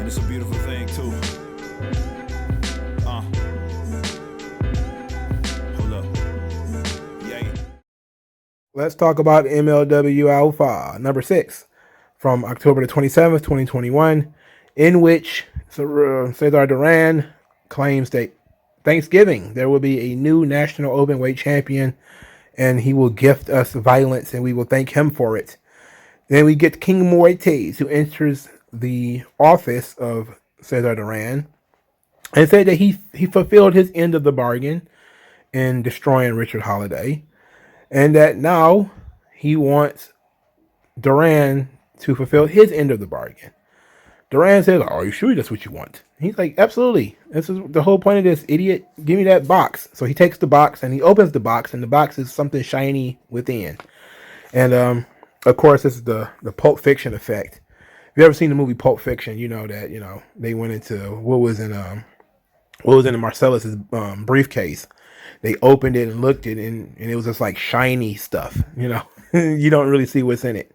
And it's a beautiful thing too. Hold up. Yay. Let's talk about MLW Alpha number 6 from October the 27th, 2021, in which Cesar Duran claims that Thanksgiving there will be a new national openweight champion, and he will gift us violence, and we will thank him for it. Then we get King Moriarty, who enters the office of Cesar Duran and said that he fulfilled his end of the bargain in destroying Richard Holiday, and that now he wants Duran to fulfill his end of the bargain. Duran says, "Are you sure that's what you want?" He's like, "Absolutely. This is the whole point of this, idiot. Give me that box." So he takes the box and he opens the box, and the box is something shiny within. And of course, this is the Pulp Fiction effect. If you ever seen the movie Pulp Fiction, you know that they went into what was in Marcellus's briefcase. They opened it and looked at it, and it was just like shiny stuff. You don't really see what's in it.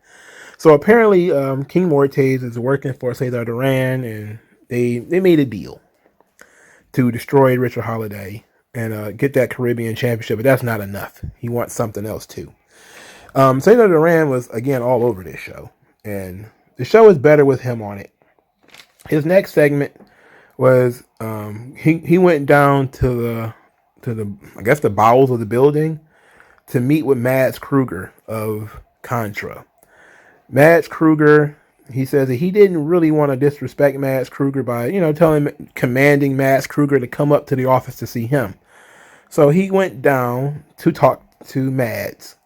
So apparently, King Mortes is working for Cesar Duran, and they made a deal to destroy Richard Holiday and get that Caribbean championship. But that's not enough. He wants something else too. Cesar Duran was again all over this show, and the show is better with him on it. His next segment was he went down to the I guess the bowels of the building to meet with Mads Kruger of Contra. Mads Kruger, he says that he didn't really want to disrespect Mads Kruger by, commanding Mads Kruger to come up to the office to see him. So he went down to talk to Mads.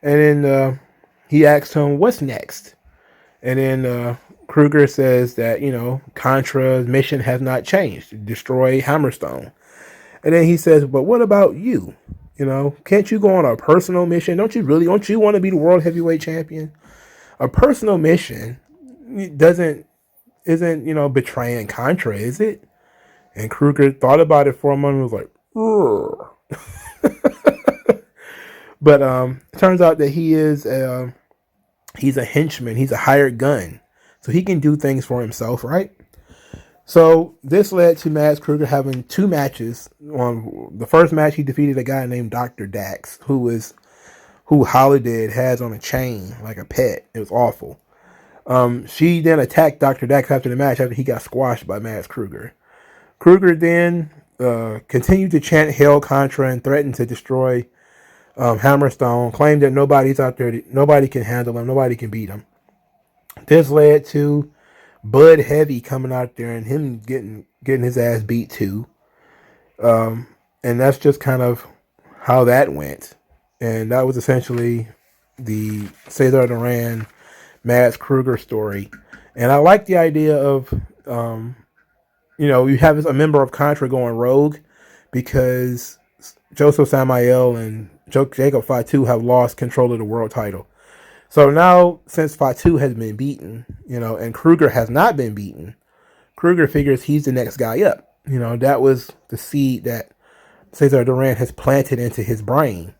And then he asked him, what's next? And then Kruger says that, Contra's mission has not changed. Destroy Hammerstone. And then he says, but what about you? Can't you go on a personal mission? Don't you want to be the world heavyweight champion? A personal mission isn't betraying Contra, is it? And Kruger thought about it for a moment and was like, but it turns out that he's a henchman, he's a hired gun. So he can do things for himself, right? So this led to Mads Kruger having 2 matches. The first match he defeated a guy named Dr. Dax, who Holiday has on a chain like a pet. It was awful. She then attacked Dr. Dax after the match after he got squashed by Mads Kruger. Kruger then continued to chant Hail Contra and threatened to destroy Hammerstone, claimed that nobody's out there, nobody can handle him, nobody can beat him. This led to Bud Heavy coming out there and him getting his ass beat too. And that's just kind of how that went. And that was essentially the Cesar Duran, Mads Kruger story. And I like the idea of, you have a member of Contra going rogue because Joseph Samael and Jacob Fatu have lost control of the world title. So now, since Fatu has been beaten, and Kruger has not been beaten, Kruger figures he's the next guy up. That was the seed that Cesar Duran has planted into his brain.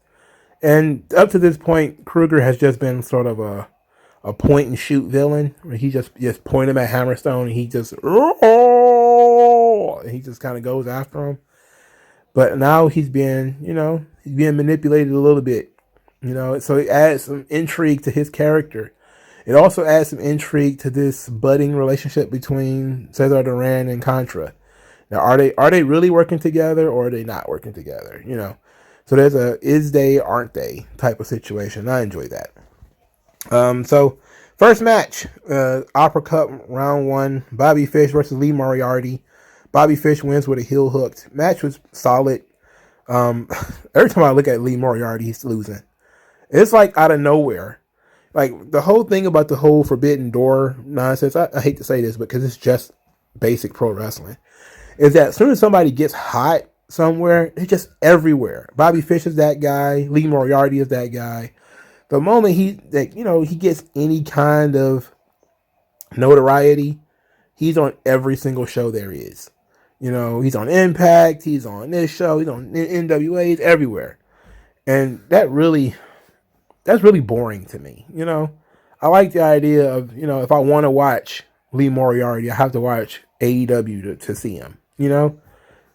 And up to this point, Kruger has just been sort of a point and shoot villain, where he just point him at Hammerstone and he just kind of goes after him. But now he's being manipulated a little bit, so it adds some intrigue to his character. It also adds some intrigue to this budding relationship between Cesar Duran and Contra. Now, are they really working together, or are they not working together? So there's a is they, aren't they type of situation. I enjoy that. So first match, Opera Cup round 1, Bobby Fish versus Lee Moriarty. Bobby Fish wins with a heel hooked. Match was solid. Every time I look at Lee Moriarty, he's losing. It's like out of nowhere. Like the whole thing about the whole Forbidden Door nonsense, I hate to say this, because it's just basic pro wrestling, is that as soon as somebody gets hot somewhere, it's just everywhere. Bobby Fish is that guy. Lee Moriarty is that guy. The moment he gets any kind of notoriety, he's on every single show there is. He's on Impact, he's on this show, he's on NWA, he's everywhere. And that's really boring to me. I like the idea of, if I want to watch Lee Moriarty, I have to watch AEW to see him. You know,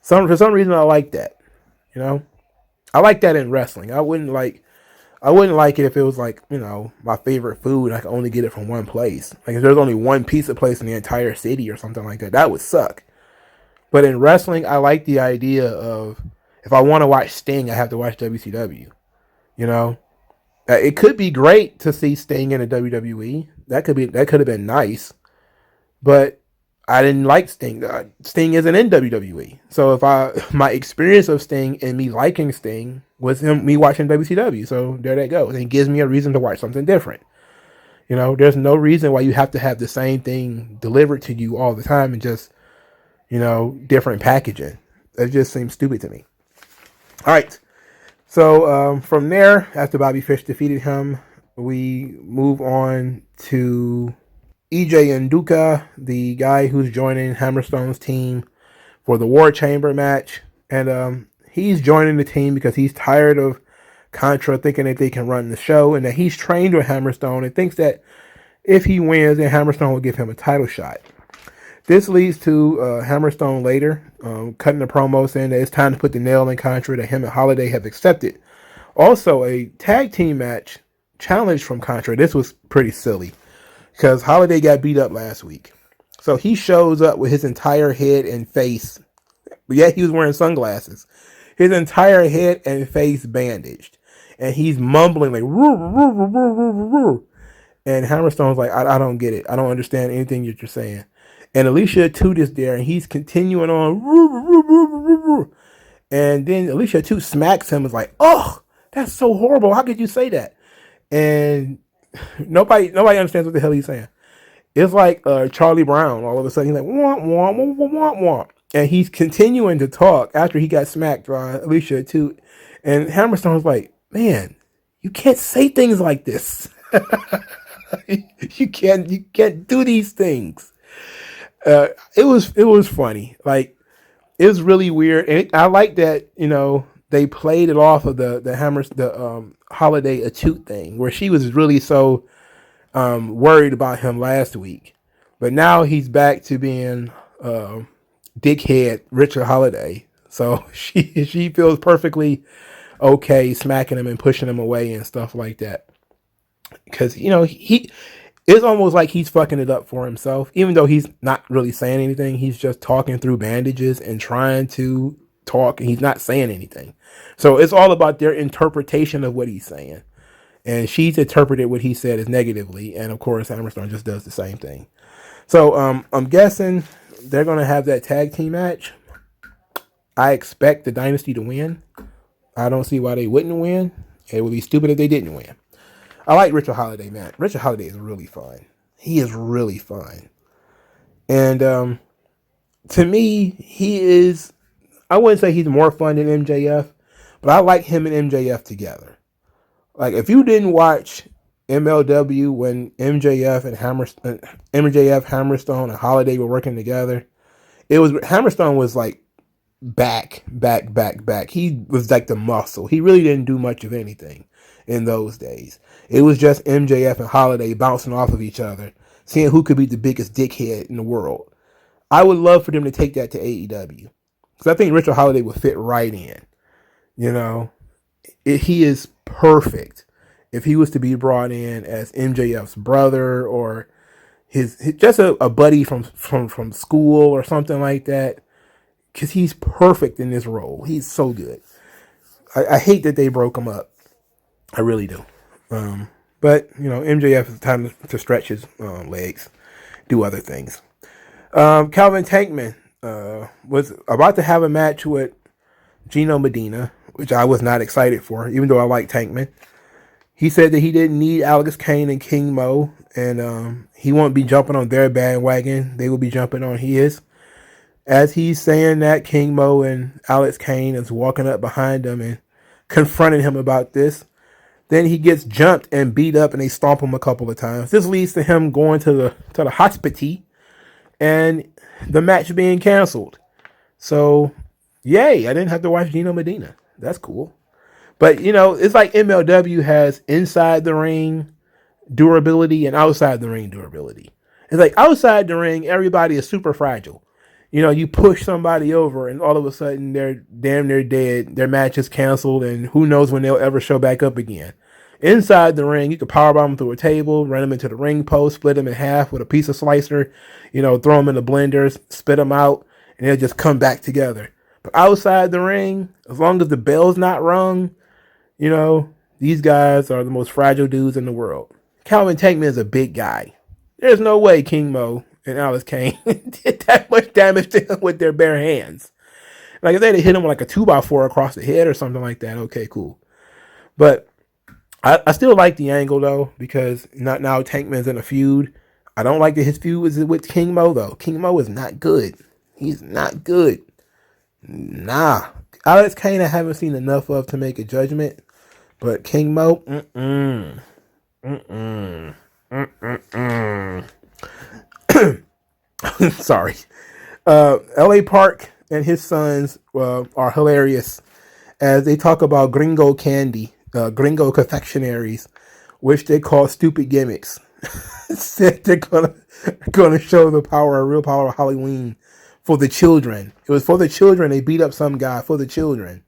for some reason I like that. You know, I like that in wrestling. I wouldn't like it if it was like, you know, my favorite food and I could only get it from one place. Like if there's only one pizza place in the entire city or something like that, that would suck. But in wrestling, I like the idea of if I want to watch Sting, I have to watch WCW. You know, it could be great to see Sting in a WWE. That could have been nice, but I didn't like Sting. Sting isn't in WWE, so if my experience of Sting and me liking Sting was me watching WCW. So there they go. And it gives me a reason to watch something different. You know, there's no reason why you have to have the same thing delivered to you all the time and just, you know, different packaging. That just seems stupid to me. All right. So from there, after Bobby Fish defeated him, we move on to EJ Enduca, the guy who's joining Hammerstone's team for the War Chamber match. And he's joining the team because he's tired of Contra thinking that they can run the show and that he's trained with Hammerstone and thinks that if he wins, then Hammerstone will give him a title shot. This leads to Hammerstone later cutting a promo saying that it's time to put the nail in Contra, that him and Holiday have accepted. Also, a tag team match challenge from Contra. This was pretty silly because Holiday got beat up last week. So he shows up with his entire head and face, but yet he was wearing sunglasses. His entire head and face bandaged. And he's mumbling like, roo, roo, roo, roo, roo, roo. And Hammerstone's like, I don't get it. I don't understand anything that you're saying. And Alicia Toot is there, and he's continuing on. Roo, roo, roo, roo, roo. And then Alicia Toot smacks him and is like, oh, that's so horrible. How could you say that? And nobody understands what the hell he's saying. It's like Charlie Brown. All of a sudden, he's like, womp, womp, womp, womp, womp. And he's continuing to talk after he got smacked by Alicia Toot. And Hammerstone's like, man, you can't say things like this. You can't do these things. It was funny. Like, it was really weird. And I like that, you know, they played it off of the Holiday Toot thing, where she was really so worried about him last week. But now he's back to being dickhead Richard Holiday. So she feels perfectly okay smacking him and pushing him away and stuff like that. Because, you know, it's almost like he's fucking it up for himself. Even though he's not really saying anything, he's just talking through bandages and trying to talk, and he's not saying anything. So it's all about their interpretation of what he's saying. And she's interpreted what he said as negatively. And, of course, Hammerstone just does the same thing. So I'm guessing they're going to have that tag team match. I expect the Dynasty to win. I don't see why they wouldn't win. It would be stupid if they didn't win. I like Richard Holiday, man. Richard Holiday is really fun. He is really fun. And to me, he is, I wouldn't say he's more fun than MJF, but I like him and MJF together. Like, if you didn't watch MLW when MJF, Hammerstone, and Holiday were working together, Hammerstone was like back. He was like the muscle. He really didn't do much of anything in those days. It was just MJF and Holiday bouncing off of each other, seeing who could be the biggest dickhead in the world. I would love for them to take that to AEW, because I think Richard Holiday would fit right in. You know, he is perfect if he was to be brought in as MJF's brother or his just a buddy from school or something like that, because he's perfect in this role. He's so good. I hate that they broke him up. I really do. But, you know, MJF is time to stretch his legs, do other things. Calvin Tankman was about to have a match with Gino Medina, which I was not excited for, even though I like Tankman. He said that he didn't need Alex Kane and King Mo, and he won't be jumping on their bandwagon. They will be jumping on his. As he's saying that, King Mo and Alex Kane is walking up behind him and confronting him about this. Then he gets jumped and beat up, and they stomp him a couple of times. This leads to him going to the hospital and the match being canceled. So, yay, I didn't have to watch Gino Medina. That's cool. But, you know, it's like MLW has inside the ring durability and outside the ring durability. It's like outside the ring, everybody is super fragile. You know, you push somebody over and all of a sudden they're damn near dead. Their match is canceled and who knows when they'll ever show back up again. Inside the ring, you could powerbomb them through a table, run them into the ring post, split them in half with a pizza slicer, you know, throw them in the blenders, spit them out, and they'll just come back together. But outside the ring, as long as the bell's not rung, you know, these guys are the most fragile dudes in the world. Calvin Tankman is a big guy. There's no way King Mo and Alice Kane did that much damage to him with their bare hands. Like if they'd hit him with like a 2x4 across the head or something like that, okay, cool. But I still like the angle though, because not now Tankman's in a feud. I don't like that his feud is with King Mo though. King Mo is not good. He's not good. Nah. Alex Kane I haven't seen enough of to make a judgment. But King Mo, sorry. L.A. Park and his sons are hilarious as they talk about gringo candy, gringo confectionaries, which they call stupid gimmicks. Said they're gonna show the real power of Halloween for the children. It was for the children. They beat up some guy for the children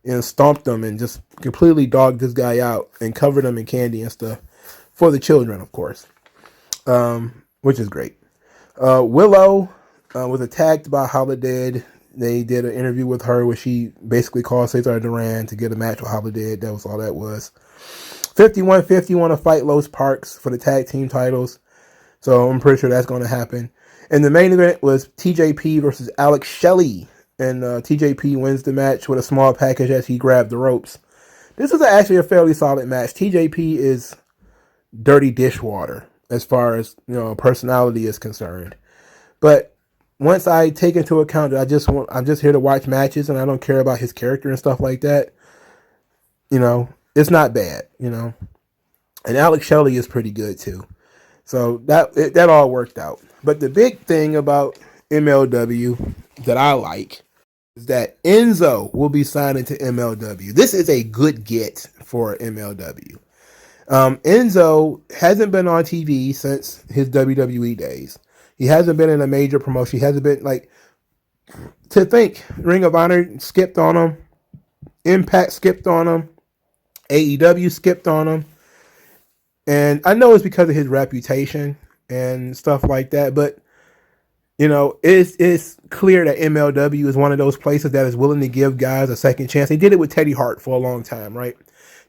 and stomped them and just completely dogged this guy out and covered him in candy and stuff for the children, of course, which is great. Willow was attacked by Holiday. They did an interview with her where she basically called Cesar Duran to get a match with Holiday. That was all that was. 51-50 want to fight Los Parks for the tag team titles. So I'm pretty sure that's going to happen. And the main event was TJP versus Alex Shelley. And TJP wins the match with a small package as he grabbed the ropes. This is actually a fairly solid match. TJP is dirty dishwater as far as, you know, personality is concerned. But once I take into account that I'm just here to watch matches and I don't care about his character and stuff like that, you know, it's not bad, you know. And Alex Shelley is pretty good too. So that all worked out. But the big thing about MLW that I like is that nZo will be signing to MLW. This is a good get for MLW. nZo hasn't been on TV since his WWE days. He hasn't been in a major promotion. He hasn't been like, to think, Ring of Honor skipped on him. Impact skipped on him. AEW skipped on him. And I know it's because of his reputation and stuff like that, but you know, it's clear that MLW is one of those places that is willing to give guys a second chance. They did it with Teddy Hart for a long time, right?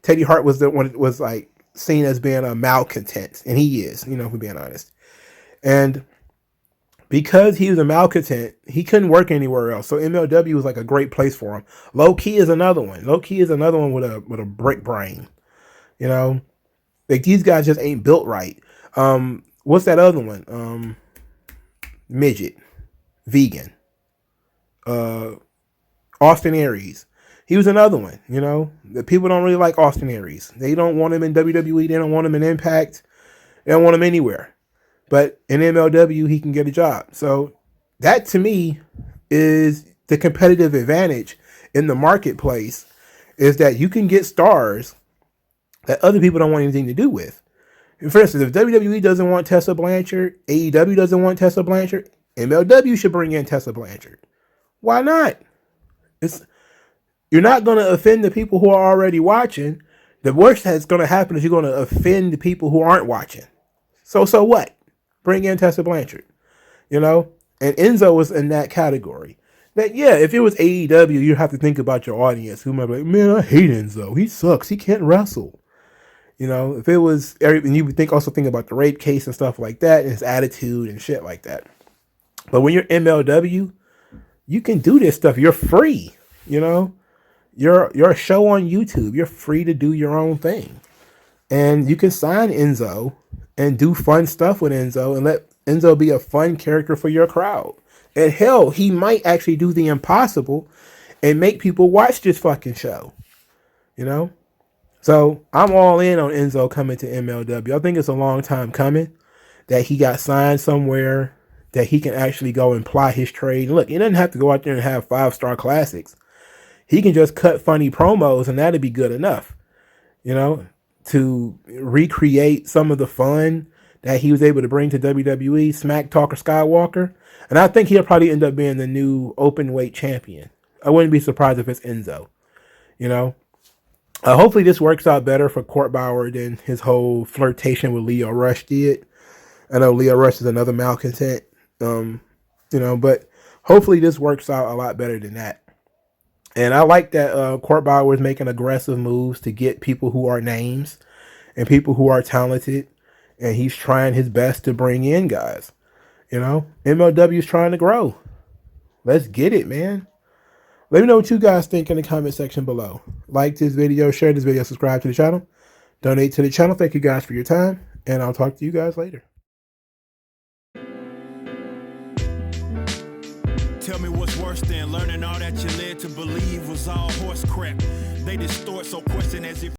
Teddy Hart was the one was like seen as being a malcontent, and he is, you know, if we're being honest. And because he was a malcontent, he couldn't work anywhere else. So MLW was like a great place for him. Low Key is another one. Low Key is another one with a brick brain. You know, like these guys just ain't built right. What's that other one? Midget, vegan, Austin Aries. He was another one, you know. The people don't really like Austin Aries. They don't want him in WWE. They don't want him in Impact. They don't want him anywhere. But in MLW, he can get a job. So that to me is the competitive advantage in the marketplace, is that you can get stars that other people don't want anything to do with. For instance, if WWE doesn't want Tessa Blanchard, AEW doesn't want Tessa Blanchard, MLW should bring in Tessa Blanchard. Why not? You're not going to offend the people who are already watching. The worst that's going to happen is you're going to offend the people who aren't watching. So what? Bring in Tessa Blanchard. You know? And nZo was in that category. That, yeah, if it was AEW, you'd have to think about your audience. Who might be like, man, I hate nZo. He sucks. He can't wrestle. You know, if it was, and you would also think about the rape case and stuff like that, and his attitude and shit like that. But when you're MLW, you can do this stuff. You're free. You know, you're a show on YouTube. You're free to do your own thing, and you can sign nZo and do fun stuff with nZo and let nZo be a fun character for your crowd. And hell, he might actually do the impossible and make people watch this fucking show. You know. So I'm all in on nZo coming to MLW. I think it's a long time coming that he got signed somewhere that he can actually go and ply his trade. And look, he doesn't have to go out there and have 5-star classics. He can just cut funny promos and that'd be good enough, you know, to recreate some of the fun that he was able to bring to WWE, Smack Talker Skywalker. And I think he'll probably end up being the new open weight champion. I wouldn't be surprised if it's Enzo. You know? Hopefully this works out better for Court Bauer than his whole flirtation with Leo Rush did. I know Leo Rush is another malcontent. But hopefully this works out a lot better than that. And I like that Court Bauer is making aggressive moves to get people who are names and people who are talented. And he's trying his best to bring in guys. MLW is trying to grow. Let's get it, man. Let me know what you guys think in the comment section below. Like this video, share this video, subscribe to the channel, donate to the channel. Thank you guys for your time, and I'll talk to you guys later. Tell me what's worse than learning all that you led to believe was all horse crap. They distort, so question as if